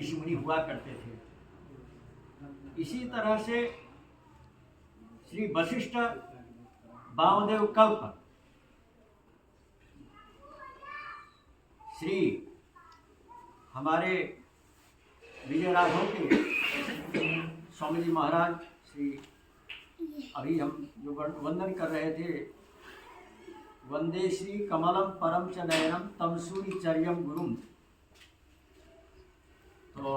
ऋषि मुनि हुआ करते थे। इसी तरह से श्री वशिष्ठ वामदेव कल्प श्री हमारे विजय राघव के स्वामी जी महाराज श्री अभी हम जो वंदन कर रहे थे, वंदे श्री कमलम परम च नयनम तम सूर्यचर्यम गुरुम। तो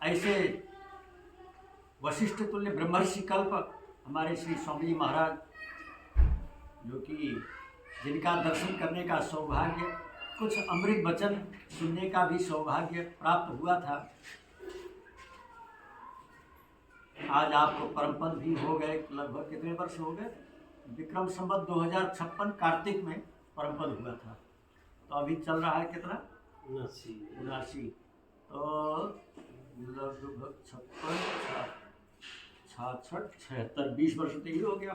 ऐसे वशिष्ठ तुल्य ब्रह्मर्षि कल्प हमारे श्री स्वामी जी महाराज, जो कि जिनका दर्शन करने का सौभाग्य, कुछ अमृत वचन सुनने का भी सौभाग्य प्राप्त हुआ था। आज आपको परम पद भी हो गए, लगभग कितने वर्ष हो गए? विक्रम संवत 2056 कार्तिक में परम पद हुआ था। तो अभी चल रहा है कितना? 79। तो लगभग 56, 66, 76, 20 वर्ष तो ही हो गया।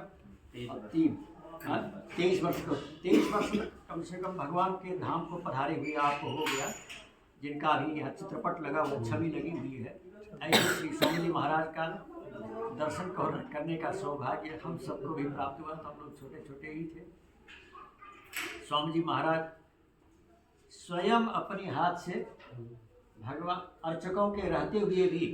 23 वर्ष को 23 वर्ष कम से कम भगवान के धाम को पधारे हुए आपको हो गया, जिनका अभी यहाँ चित्रपट लगा हुआ, छवि लगी हुई है। ऐसे श्री स्वामी जी महाराज का दर्शन करने का सौभाग्य हम सबको भी प्राप्त हुआ। तो हम लोग छोटे छोटे ही थे। स्वामी जी महाराज स्वयं अपने हाथ से भगवान अर्चकों के रहते हुए भी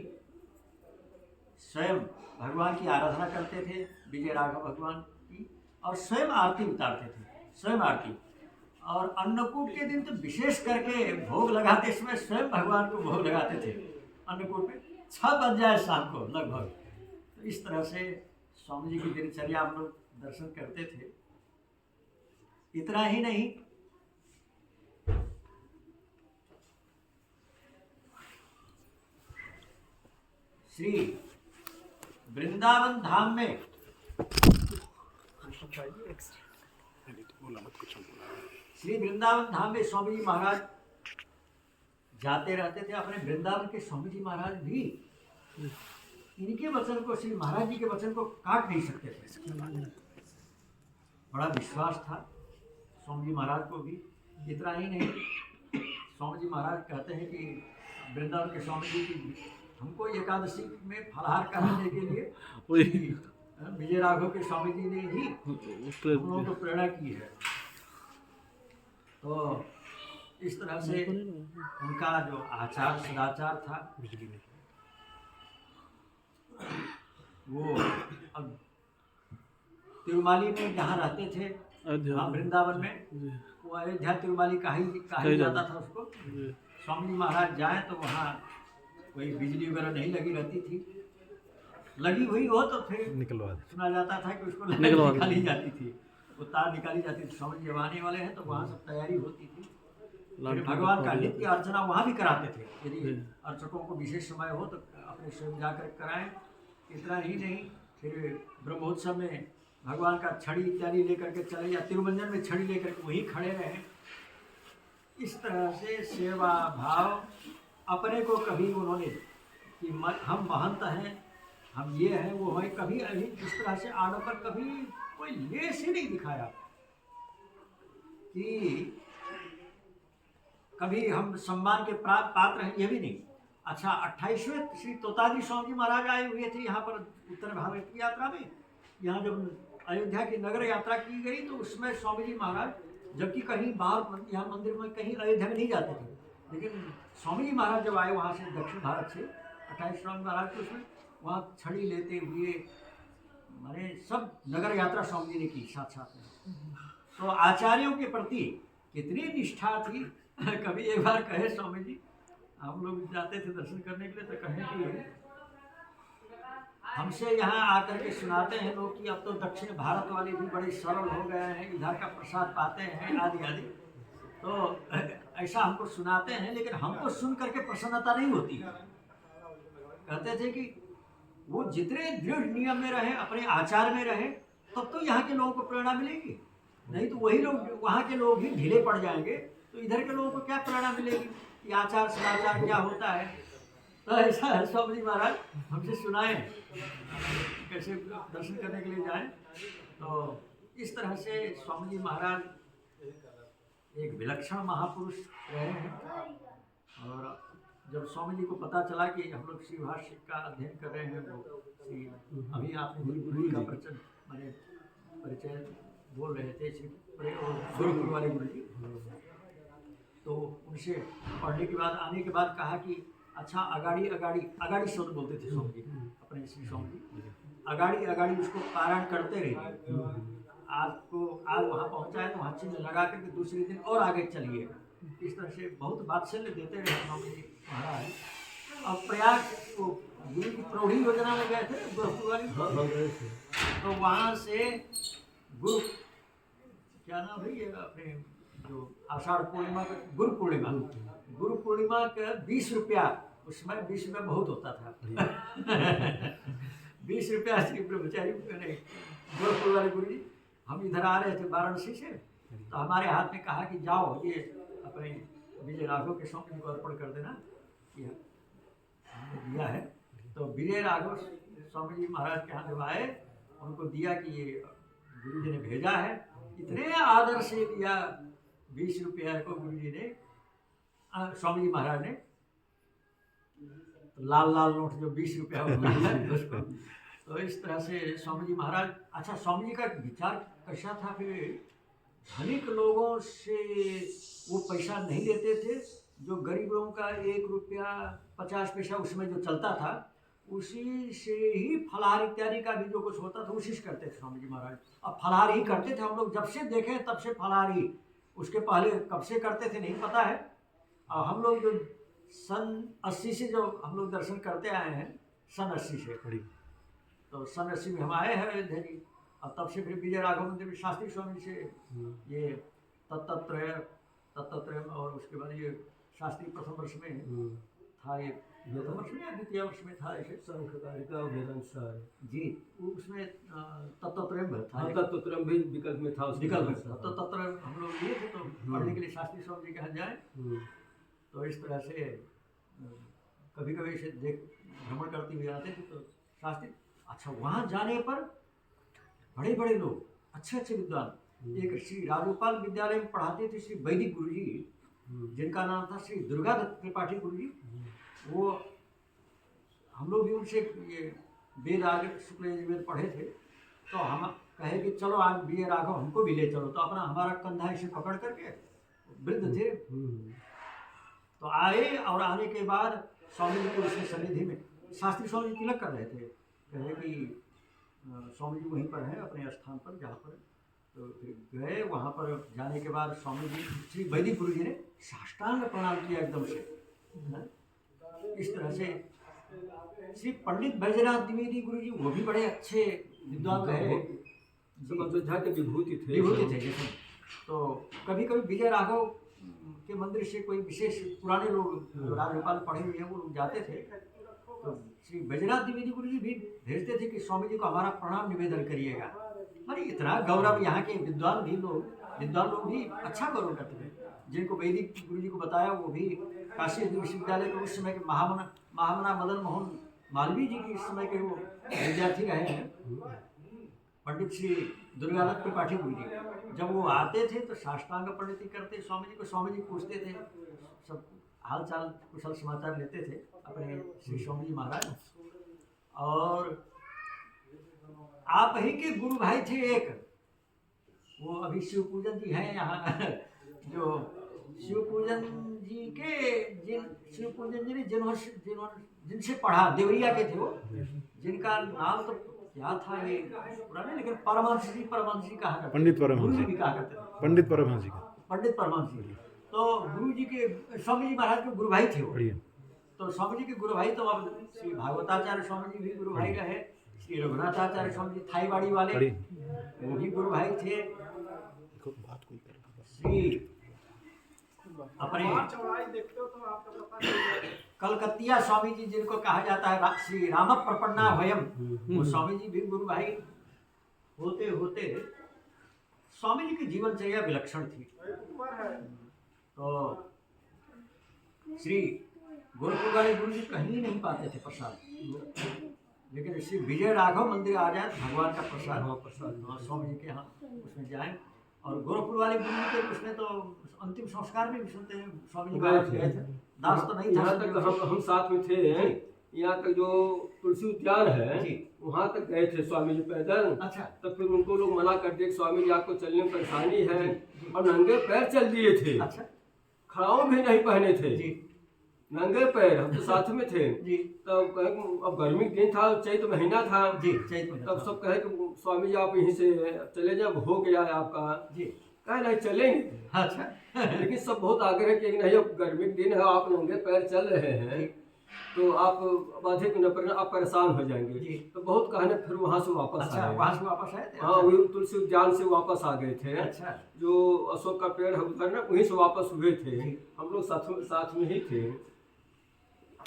स्वयं भगवान की आराधना करते थे, विजय राघव भगवान की, और स्वयं आरती उतारते थे, स्वयं आरती। और अन्नकूट के दिन तो विशेष करके भोग लगाते समय स्वयं भगवान को भोग लगाते थे। अन्नकूट में 6 बज जाए शाम को लगभग। तो इस तरह से स्वामी जी की दिनचर्या हम लोग दर्शन करते थे। इतना ही नहीं, श्री वृंदावन धाम में श्री वृंदावन धाम में स्वामी जी महाराज जाते रहते थे। अपने वृंदावन के स्वामी जी महाराज भी इनके वचन को, श्री महाराज जी के वचन को काट नहीं सकते थे। बड़ा विश्वास था स्वामी जी महाराज को भी। इतना ही नहीं, स्वामी जी महाराज कहते हैं कि वृंदावन के स्वामी जी की हमको एकादशी में फलाहार कराने के लिए विजय राघव के स्वामी जी ने ही हम लोगों को प्रेरणा की है। तो इस तरह से उनका जो आचार सदाचार था वो, अब तिरुमाली में जहाँ रहते थे वृंदावन में, वो अयोध्या तिरुमाली कहा जाता था उसको। स्वामी जी महाराज जाए तो वहाँ कोई बिजली वगैरह नहीं लगी रहती थी, लगी हुई हो तो फिर सुना जाता था कि उसको निकाली जाती थी, वो तार निकाली जाती थी। स्वामी जी जब आने वाले हैं तो वहाँ सब तैयारी होती थी। फिर भगवान का नित्य अर्चना वहाँ भी कराते थे। यदि अर्चकों को विशेष समय हो तो अपने स्वयं जाकर कराएं। इतना ही नहीं, फिर ब्रह्मोत्सव में भगवान का छड़ी इत्यादि लेकर के चले, या तिरुमंजन में छड़ी लेकर के वहीं खड़े रहें। इस तरह से सेवा भाव, अपने को कभी उन्होंने कि हम महंत हैं, हम ये हैं वो हैं, कभी इस तरह से आडंबर कभी कोई लेस ही नहीं दिखाया कि कभी हम सम्मान के पात्र हैं, ये भी नहीं। अच्छा, 28वें श्री तोताजी स्वामी जी महाराज आए हुए थे यहाँ पर उत्तर भारत की यात्रा में। यहाँ जब अयोध्या की नगर यात्रा की गई तो उसमें स्वामी जी महाराज, जबकि कहीं बाहर यहाँ मंदिर में कहीं अयोध्या में नहीं जाते थे, लेकिन स्वामी जी महाराज जब आए वहाँ से दक्षिण भारत से 28 स्वामी महाराज के, उसमें वहाँ छड़ी लेते हुए मैंने सब नगर यात्रा स्वामी जी ने की साथ साथ में। तो आचार्यों के प्रति कितनी निष्ठा थी। कभी एक बार कहे स्वामी जी, हम लोग जाते थे दर्शन करने के लिए, तो कहें कि हमसे यहाँ आकर के सुनाते हैं लोग कि अब तो दक्षिण भारत वाले भी बड़े सरल हो गए हैं, इधर का प्रसाद पाते हैं आदि आदि। तो ऐसा हमको सुनाते हैं, लेकिन हमको सुन करके प्रसन्नता नहीं होती। कहते थे कि वो जितने दृढ़ नियम में रहे, अपने आचार में रहे, तब तो यहाँ के लोगों को प्रेरणा मिलेगी। नहीं तो वही लोग, वहाँ के लोग ही ढीले पड़ जाएंगे, तो इधर के लोगों को क्या प्रेरणा मिलेगी कि आचार सदाचार क्या होता है। तो ऐसा है, स्वामी जी महाराज हमसे सुनाए कैसे दर्शन करने के लिए जाएं। तो इस तरह से स्वामी जी महाराज एक विलक्षण महापुरुष रहे हैं। और जब स्वामी जी को पता चला कि हम लोग श्री भाष्य का अध्ययन कर रहे हैं, वो श्री अभी आपने गुरु जी का परिचय बोल रहे थे, श्री गुरुकुल वाले गुरु जी, तो उनसे पढ़ने के बाद आने के बाद कहा कि अच्छा अगाड़ी अगाड़ी अगाड़ी शब्द बोलते थे स्वामी जी अपने श्री स्वामी जी, अगाड़ी अगाड़ी उसको पारायण करते रहिए। आज वहाँ पहुँचा है तो वहाँ चिन्ह लगा करके दूसरे दिन और आगे चलिएगा। इस तरह से बहुत वात्सल्य देते रहे स्वामी जी महाराज। अब प्रयाग को गुरु की प्रौढ़ी योजना में गए थे दोस्तों वाली, तो वहाँ से गुरु क्या नाम है ये अपने जो आषाढ़ पूर्णिमा का गुरु पूर्णिमा का 20 रुपया, उसमें 20 रुपया बहुत होता था 20 रुपया श्री ब्रह्मचारी गोरखपुर वाले गुरु जी, हम इधर आ रहे थे वाराणसी से, तो हमारे हाथ में कहा कि जाओ ये अपने विजय राघव के स्वामी जी को अर्पण कर देना, कि हमने दिया है। तो विजय राघव स्वामी जी महाराज के यहाँ जब आए, उनको दिया कि ये गुरु जी ने भेजा है, इतने आदर से दिया 20 रुपया को गुरु जी ने, स्वामी जी महाराज ने लाल लाल नोट जो 20 रुपया उसको, तो इस तरह से स्वामी जी महाराज। अच्छा स्वामी जी का विचार कैसा था, फिर धनिक लोगों से वो पैसा नहीं लेते थे, जो गरीब लोगों का 1 रुपया 50 पैसा उसमें जो चलता था, उसी से ही फलाहार इत्यादि का भी जो कुछ होता था उसी से करते थे स्वामी जी महाराज। अब फलाहार ही करते थे, हम लोग जब से देखे तब से फलाहार ही, उसके पहले कब से करते थे नहीं पता है। और हम लोग जो सन 80 से जो हम लोग दर्शन करते आए हैं, सन 80 से, तो सन 80 में हम आए हैं अयोध्या जी, और तब से फिर विजय राघव मंदिर शास्त्री स्वामी से ये तत्त्रय और उसके बाद ये शास्त्री प्रथम वर्ष में था, ये प्रथम वर्ष में या द्वितीय वर्ष में था ऐसे जी, उसमें तत्त्रय था, तत्त्रय भी विकल्प में था, तो तत्त्रय हम लोग लिए थे, तो पढ़ने के लिए शास्त्री स्वामी जी के यहाँ जाए, तो इस तरह से कभी कभी इसे देख भ्रमण करते हुए आते थे, तो शास्त्री। अच्छा वहाँ जाने पर बड़े बड़े लोग, अच्छे अच्छे विद्वान, एक श्री राजगोपाल विद्यालय में पढ़ाते थे श्री वैदिक गुरु जी, जिनका नाम था श्री दुर्गा दत्त त्रिपाठी गुरु जी, वो हम लोग भी उनसे ये वेद आगे शुक्ल यजुर्वेद पढ़े थे, तो हम कहे कि चलो आज विजय राघव हमको भी ले चलो, तो अपना हमारा कंधा इसे पकड़ करके, वृद्ध थे, तो आए, और आने के बाद स्वामी जी के उसमें सन्निधि में शास्त्री स्वामी जी तिलक कर रहे थे, कहे कि स्वामी जी वहीं पर हैं अपने स्थान पर जहाँ पर, तो फिर गए, वहाँ पर जाने के बाद स्वामी जी श्री वैदिक गुरु जी ने साष्टांग प्रणाम किया एकदम से, इस तरह से। श्री पंडित बैजनाथ द्विवेदी गुरु जी, वो भी बड़े अच्छे विद्वान रहे, विभूति थे जैसे। तो कभी कभी विजय राघव के मंदिर से कोई विशेष पुराने लोग राजगोपाल पढ़े हुए हैं वो लोग जाते थे, तो श्री बैजनाथ द्विवेदी गुरु जी भी भेजते थे कि स्वामी जी को हमारा प्रणाम निवेदन करिएगा। मानी इतना गौरव, यहाँ के विद्वान लोग भी अच्छा गौरव करते थे। जिनको वैदिक गुरु जी को बताया वो भी काशी विश्वविद्यालय के उस समय के महामना मदन मोहन मालवीय जी के इस समय के वो विद्यार्थी रहे हैं, पंडित श्री दुर्गादत्त त्रिपाठी गुरु जी। जब वो आते थे तो साष्टांग प्रणति करते स्वामी जी को, स्वामी जी पूछते थे, सब हाल चाल कुशल समाचार लेते थे अपने श्री स्वामी जी महाराज। और आप ही के गुरु भाई थे एक, वो अभी शिव पूजन जी हैं यहाँ, जो शिव पूजन जी ने जिनसे पढ़ा, देवरिया के थे वो, जिनका नाम तो क्या था ये पुराने, लेकिन परमहंस जी कहा करते, पंडित परमहंस जी भी कहा करते थे, पंडित परमहंस जी। तो गुरु जी के स्वामी जी महाराज के गुरु भाई थे वो। तो स्वामी जी के गुरु भाई, तो अब श्री भागवताचार्य स्वामी जी भी गुरु भाई रहे, श्री रघुनाथाचार्य स्वामी जी थाईवाड़ी वाले वो भी गुरु भाई थे, श्री अपने कलकत्तिया स्वामी जी जिनको कहा जाता है श्री राम प्रपन्ना भयम, वो स्वामी जी भी गुरु भाई होते होते स्वामी जी की जीवनचर्या विलक्षण थी। तो श्री गोरखपुर वाले गुरु जी कहीं नहीं पाते थे प्रसाद, लेकिन श्री विजय राघव मंदिर आ जाए भगवान का प्रसाद स्वामी जी के यहाँ उसमें जाए। और गोरखपुर वाले गुरु जी के उसमें तो अंतिम संस्कार में भी सुनते हैं स्वामी जी गए थे दास तो नहीं था। यहाँ तक हम साथ में थे, यहाँ तक जो तुलसी उद्यान है वहाँ तक गए थे स्वामी जी पैदल। अच्छा। तो फिर उनको लोग मना कर दिए, स्वामी जी आपको चलने में परेशानी है, और नंगे पैर चल दिए थे। अच्छा। खड़ाऊ भी नहीं पहने थे जी। नंगे पैर, हम तो साथ में थे जी। तब अब गर्मी के दिन था, चैत महीना था जी, चैत महीना तब था। सब कहे कि स्वामी जी आप यहीं से चले जाओ, हो गया है आपका जी। कहे नहीं चलेंगे। अच्छा। लेकिन सब बहुत आग्रह किए कि नहीं अब गर्मी के दिन है, आप नंगे पैर चल रहे हैं तो आप अधिक न पर आप परेशान हो जाएंगे। तो बहुत कहने फिर वहाँ से वापस अच्छा, आए। वहाँ से वापस आए थे? हाँ, वही तुलसी उद्यान से वापस आ गए थे। अच्छा। जो अशोक का पेड़ है उधर ना, वहीं से वापस हुए थे। हम लोग साथ में ही थे।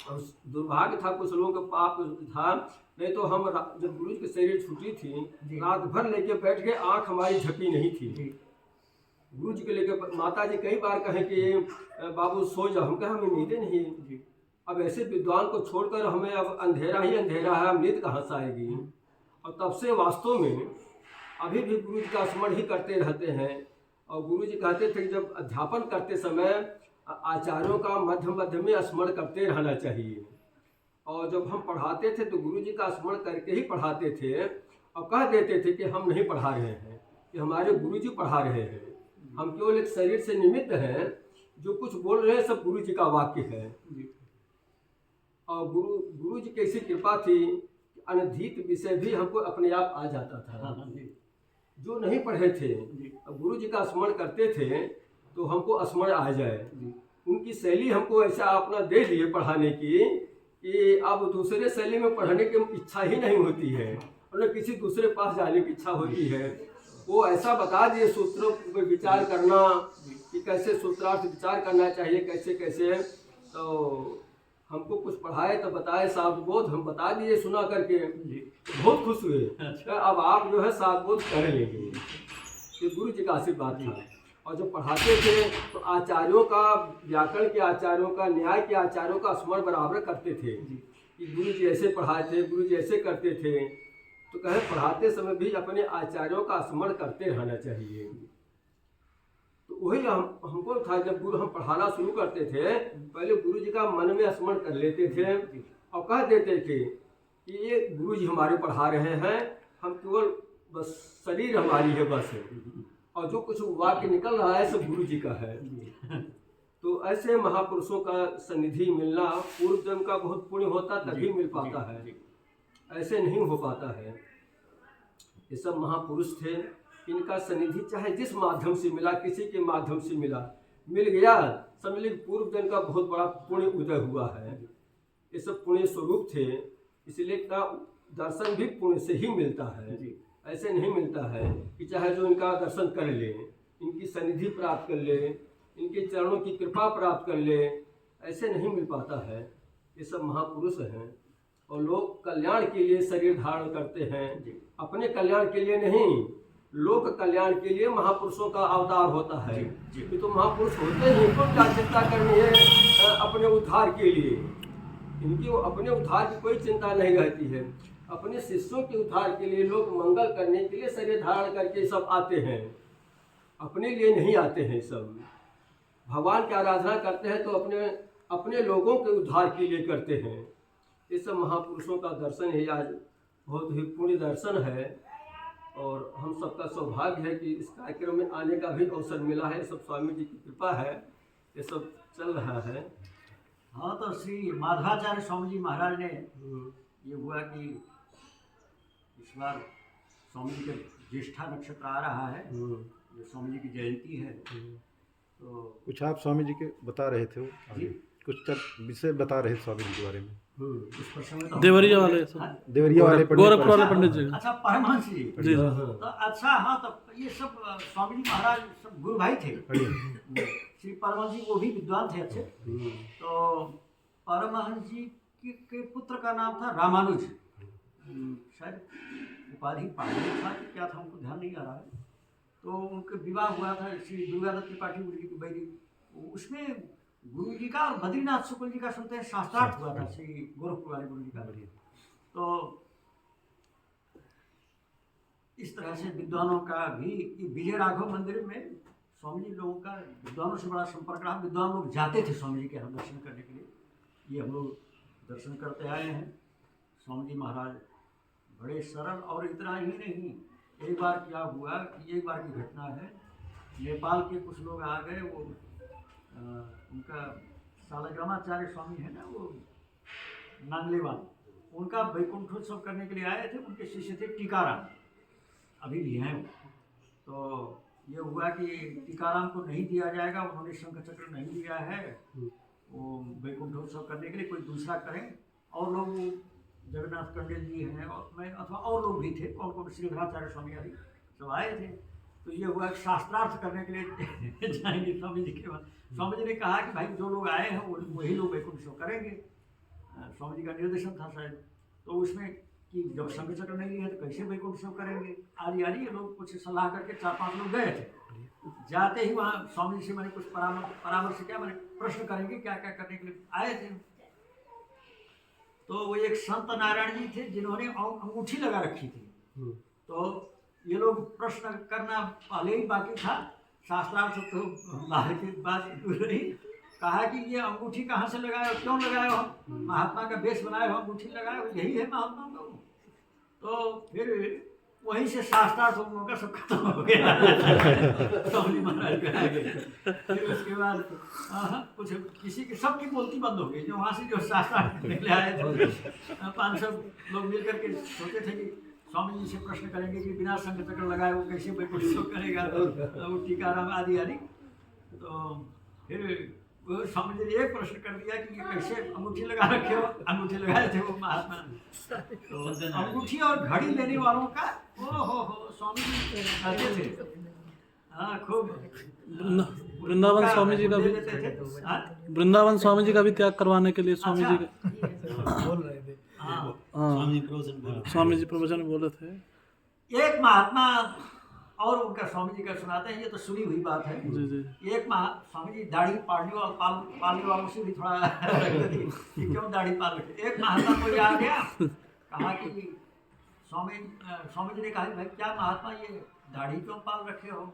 और दुर्भाग्य था कुछ लोगों का पाप था, नहीं तो हम जब गुरु की शरीर छुट्टी थी रात भर लेके बैठ गए, आँख हमारी झपी नहीं थी। गुरु जी के लेके माता जी कई बार कहें कि बाबू सो जाओ, हम कहा हमें नींदें नहीं। अब ऐसे विद्वान को छोड़कर हमें अब अंधेरा ही अंधेरा है, अब नींद कहाँ से आएगी। और तब से वास्तव में अभी भी गुरु जी का स्मरण ही करते रहते हैं। और गुरु जी कहते थे कि जब अध्यापन करते समय आचार्यों का मध्य मध्य में स्मरण करते रहना चाहिए। और जब हम पढ़ाते थे तो गुरु जी का स्मरण करके ही पढ़ाते थे, और कह देते थे कि हम नहीं पढ़ा रहे हैं, कि हमारे गुरु जी पढ़ा रहे हैं, हम केवल एक शरीर से निमित्त हैं, जो कुछ बोल रहे हैं सब गुरु जी का वाक्य है। और गुरु जी की ऐसी कृपा थी कि अनधीत विषय भी हमको अपने आप आ जाता था। जो नहीं पढ़े थे गुरु जी का स्मरण करते थे तो हमको स्मरण आ जाए। उनकी शैली हमको ऐसा अपना दे दिए पढ़ाने की कि अब दूसरे शैली में पढ़ने की इच्छा ही नहीं होती है, और किसी दूसरे पास जाने की इच्छा होती है। वो ऐसा बता दिए सूत्रों पर विचार करना कि कैसे सूत्रार्थ विचार करना चाहिए, कैसे कैसे। तो हमको कुछ पढ़ाए तो बताए साधुबोध, हम बता दिए सुना करके, बहुत खुश हुए। अब आप जो है साधुबोध कर लेंगे, ये गुरु जी का आशीर्वाद था। और जब पढ़ाते थे तो आचार्यों का, व्याकरण के आचार्यों का, न्याय के आचार्यों का स्मरण बराबर करते थे कि गुरु जी ऐसे पढ़ाए थे, गुरु जी ऐसे करते थे। तो कहे पढ़ाते समय भी अपने आचार्यों का स्मरण करते रहना चाहिए। तो वही हमको था, जब गुरु हम पढ़ाना शुरू करते थे पहले गुरु जी का मन में स्मरण कर लेते थे और कह देते थे कि ये गुरु जी हमारे पढ़ा रहे हैं, हम केवल बस शरीर हमारी है बस, और जो कुछ वाक्य निकल रहा है सब गुरु जी का है। तो ऐसे महापुरुषों का सन्निधि मिलना पूर्व जन्म का बहुत पुण्य होता तभी मिल पाता है, ऐसे नहीं हो पाता है। ये सब महापुरुष थे, इनका सन्निधि चाहे जिस माध्यम से मिला, किसी के माध्यम से मिला, मिल गया, समझ लीजिए पूर्व जन्म का बहुत बड़ा पुण्य उदय हुआ है। ये सब पुण्य स्वरूप थे, इसलिए का दर्शन भी पुण्य से ही मिलता है। ऐसे नहीं मिलता है कि चाहे जो इनका दर्शन कर ले, इनकी सन्निधि प्राप्त कर ले, इनके चरणों की कृपा प्राप्त कर ले, ऐसे नहीं मिल पाता है। ये सब महापुरुष हैं और लोग कल्याण के लिए शरीर धारण करते हैं, अपने कल्याण के लिए नहीं, लोक कल्याण के लिए महापुरुषों का अवतार होता है। ये तो महापुरुष होते ही तो क्या चिंता करनी है अपने उद्धार के लिए, इनकी अपने उद्धार की कोई चिंता नहीं रहती है। अपने शिष्यों के उद्धार के लिए, लोग मंगल करने के लिए शरीर धारण करके सब आते हैं, अपने लिए नहीं आते हैं। सब भगवान की आराधना करते हैं तो अपने लोगों के उद्धार के लिए करते हैं। ये सब महापुरुषों का दर्शन ही आज बहुत ही पुण्य दर्शन है, और हम सबका सौभाग्य है कि इस कार्यक्रम में आने का भी अवसर मिला है। सब स्वामी जी की कृपा है, ये सब चल रहा है। हाँ, तो श्री माधवाचार्य स्वामी जी महाराज ने ये हुआ कि इस बार स्वामी जी का ज्येष्ठा नक्षत्र आ रहा है, जो स्वामी जी की जयंती है। तो कुछ आप स्वामी जी के बता रहे थे, वो कुछ विषय बता रहे स्वामी जी के बारे में। इस प्रसंग में देवरिया वाले गोरखपुर वाले पंडित जी। अच्छा, परमहंस जी जी। तो अच्छा, हाँ, तो ये सब स्वामी जी महाराज सब गुरु भाई थे। श्री परमहंस जी वो भी विद्वान थे अच्छे। तो परमहंस जी के पुत्र का नाम था रामानुज, शायद उपाधि पांडे था कि क्या था, उनको ध्यान नहीं आ रहा है। तो उनका विवाह हुआ था श्री दुर्गादत्त त्रिपाठी गुरु जी की बैरी, उसमें गुरु जी का और बद्रीनाथ शुक्ल जी का सुनते हैं शास्त्रार्थ हुआ था श्री गोरखपुर वाले गुरु जी का। तो इस तरह से विद्वानों का भी विजय राघव मंदिर में स्वामी जी लोगों का विद्वानों से बड़ा संपर्क रहा। विद्वान लोग जाते थे स्वामी जी के यहाँ दर्शन करने के लिए। ये हम लोग दर्शन करते आए हैं। स्वामी जी महाराज बड़े सरल, और इतना ही नहीं, एक बार क्या हुआ कि एक बार की घटना है, नेपाल के कुछ लोग आ गए, वो उनका सालग्रामाचार्य स्वामी है ना, वो नांगलेवाल, उनका वैकुंठोत्सव करने के लिए आए थे। उनके शिष्य थे टीकाराम, अभी भी हैं। तो ये हुआ कि टीकाराम को नहीं दिया जाएगा, उन्होंने शंख चक्र नहीं दिया है वो वैकुंठोत्सव करने के लिए, कोई दूसरा करें। और लोग जगन्नाथ कंडेल जी हैं और मैं अथवा और लोग भी थे, और कौन श्रीधराचार्य स्वामी आदि सब आए थे। तो ये हुआ कि शास्त्रार्थ करने के लिए जाएंगे स्वामी जी के बाद। स्वामी जी ने कहा कि भाई जो लोग आए हैं वही लोग वैकुंठोत्सव करेंगे। स्वामी जी का निर्देशन था शायद, तो उसमें कि जब शंख चक्र नहीं है तो कैसे वैकुंठोत्सव करेंगे आदि आदि। ये लोग कुछ सलाह करके 4-5 लोग गए थे। जाते ही वहाँ स्वामी जी से मैंने कुछ परामर्श किया, मैंने प्रश्न करेंगे क्या क्या करने के लिए आए थे। तो वो एक संत नारायण जी थे जिन्होंने अंगूठी लगा रखी थी। तो ये लोग प्रश्न करना पहले ही बाकी था, शास्त्रार्थ तो बाहर की बात रही। कहा कि ये अंगूठी कहाँ से लगाए हो, क्यों लगाए हो, महात्मा का वेश बनाए हो, अंगूठी लगाए हो, यही है महात्मा का। तो फिर वहीं से शास्त्रार्थ उन लोगों का सब खत्म हो गया। स्वामी महाराज पे आ गए। फिर उसके बाद कुछ किसी की सबकी बोलती बंद हो गई। जो वहाँ से जो शास्त्रार्थ निकले आए थे 500 लोग मिल करके सोचे थे कि स्वामी जी से प्रश्न करेंगे कि बिना शंख चक्र लगाए वो कैसे वैकुंठोत्सव करेगा, वो टीकाराम आदि आदि। तो फिर वो स्वामी जी ने एक प्रश्न कर दिया कि ये कैसे अंगूठी लगा रखे हो। अंगूठी लगाए थे वो महात्मा। तो अंगूठी और घड़ी लेने वालों का हो स्वामी जी कहते थे। हाँ, खूब वृंदावन स्वामी जी का भी, वृंदावन स्वामी जी का भी त्याग करवाने के लिए स्वामी जी बोल रहे थे। स्वामी जी प्रवचन बोले थे। एक महात्मा और उनका स्वामी जी का सुनाते हैं, ये तो सुनी हुई बात है। जी जी। एक स्वामी जी दाढ़ी पालने वालों से भी थोड़ा रखते थे कि क्यों दाढ़ी पाल रखे। एक महात्मा कोई आ गया, कहा कि स्वामी जी ने कहा भाई क्या महात्मा ये दाढ़ी क्यों पाल रखे हो।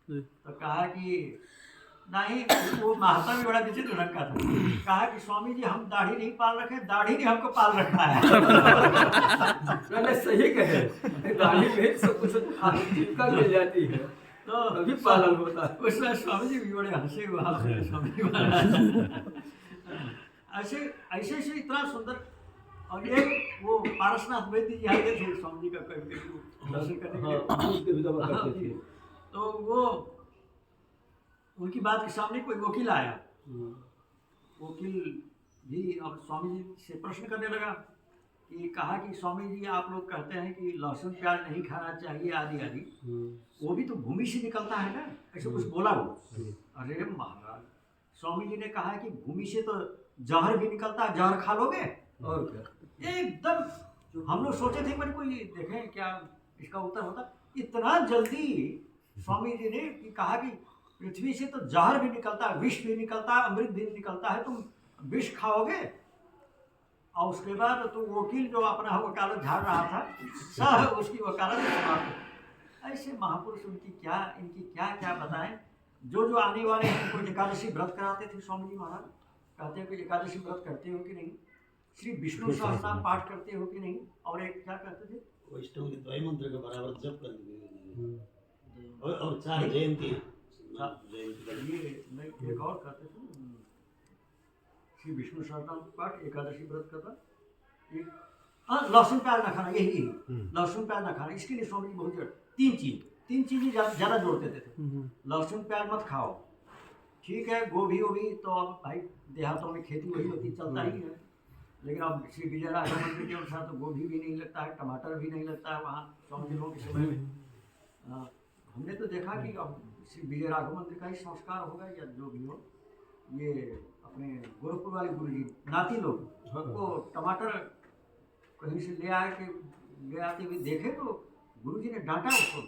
तो कहा कि नहीं, वो महात्मा भी बड़ा विचित्र रंग का था। कहा कि स्वामी जी हम दाढ़ी नहीं पाल रखे, दाढ़ी ने हमको पाल रखा है। मैंने सही कहे, दाढ़ी में सब कुछ जीविका मिल जाती है तो अभी पालन होता है। उसमें स्वामी जी भी बड़े हंसे हुए। स्वामी जी महाराज ऐसे इतना सुंदर। और एक वो पारसनाथ वैद्य जी आए थे स्वामी जी का दर्शन करने के लिए। तो वो उनकी बात के सामने कोई वकील आया। वकील भी अब स्वामी जी से प्रश्न करने लगा कि कहा कि स्वामी जी आप लोग कहते हैं कि लहसुन प्याज नहीं खाना चाहिए आदि आदि, वो भी तो भूमि से निकलता है ना, ऐसे कुछ बोला वो। अरे महाराज, स्वामी जी ने कहा कि भूमि से तो जहर भी निकलता है, जहर खा लोगे। और क्या एकदम हम लोग सोचे थे मैंने कोई देखें क्या इसका उत्तर होता। इतना जल्दी स्वामी जी ने कहा कि पृथ्वी से तो जहर भी निकलता है, विष भी निकलता है, अमृत भी निकलता है, तुम विष खाओगे। और उसके बाद तो वकील जो अपना वकालत झाड़ रहा था सब उसकी वकालत समाप्त। ऐसे महापुरुष इनकी क्या बताएं। जो आने वाले हैं उनको एकादशी व्रत कराते थे स्वामी जी महाराज। कहते हैं कि एकादशी व्रत करते हो कि नहीं, श्री विष्णु सहस्रनाम पाठ करते हो कि नहीं, और एक क्या कहते थे वैष्णव के द्वय मंत्र के बराबर जप कर और 4 जयंती ये एक और कहते थे श्री विष्णु सहस्रनाम पाठ, एकादशी व्रत करना, लहसुन प्याज ना खाना, यही लहसुन प्याज ना खाना। इसके लिए स्वामी जी बहुत 3 चीजें ज़्यादा जोड़ते थे। लहसुन प्याज मत खाओ, ठीक है। गोभी तो अब भाई देहातों में खेती वही होती, चलता ही है। लेकिन अब श्री विजय राघव मंदिर के अनुसार तो गोभी भी नहीं लगता है, टमाटर भी नहीं लगता है वहाँ स्वामी जी लोगों के समय में। हमने तो देखा कि अब श्री विजय राघव मंदिर का ही संस्कार होगा या जो भी हो, ये अपने गोरखपुर वाले गुरु जी नाती लोग वो टमाटर कहीं से ले आते हुए देखे तो गुरुजी ने डांटा उसको।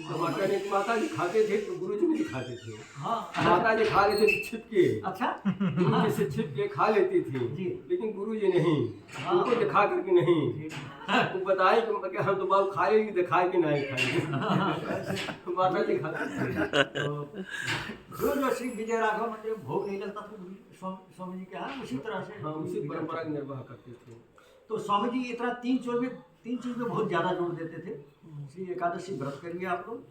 टमाटर एक माता जी खाते थे तो गुरुजी नहीं खाते थे। हाँ, माता जी खा लेते थे छिप के। अच्छा, जैसे छिप के खा लेती थी, लेकिन गुरुजी नहीं, उनको दिखा करके नहीं। वो बताए कि हम तो बाबू खाए कि दिखाए कि नहीं खाए माता जी खाते तो जो श्री विजय राघव मंदिर में भोग नहीं लगता था स्वामी जी के यहाँ उसी तरह से हाँ उसी परंपरा का निर्वाह करते थे। तो स्वामी जी इतना तीन चीज में बहुत ज्यादा जोर देते थे। श्री एकादशी व्रत करिए आप लोग,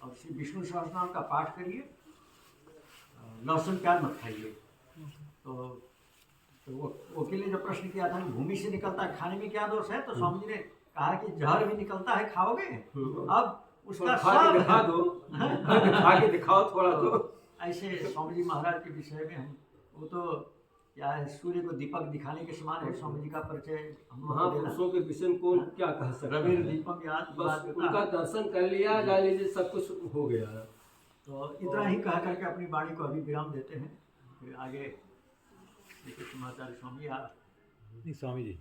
और श्री विष्णु सहस्रनाम का पाठ करिए, लहसुन प्याज मत खाइए। तो वो के लिए जो प्रश्न किया था भूमि से निकलता है खाने में क्या दोष है, तो स्वामी जी ने कहा कि जहर भी निकलता है खाओगे, अब उसका खा के दिखा स्वाद दो, खा के दिखाओ थोड़ा तो। ऐसे स्वामी जी महाराज के विषय में हम वो तो क्या है, सूर्य को दीपक दिखाने के समान है। स्वामी जी का परिचय हम लोगों को देना। महापुरुषों के विषय में कौन क्या कह सकता रविर है। दीपक याद बस उनका दर्शन कर लिया, जान लीजिए सब कुछ हो गया। तो इतना ही कह करके अपनी वाणी को अभी विराम देते हैं, फिर आगे समाचार्य स्वामी आप नहीं स्वामी जी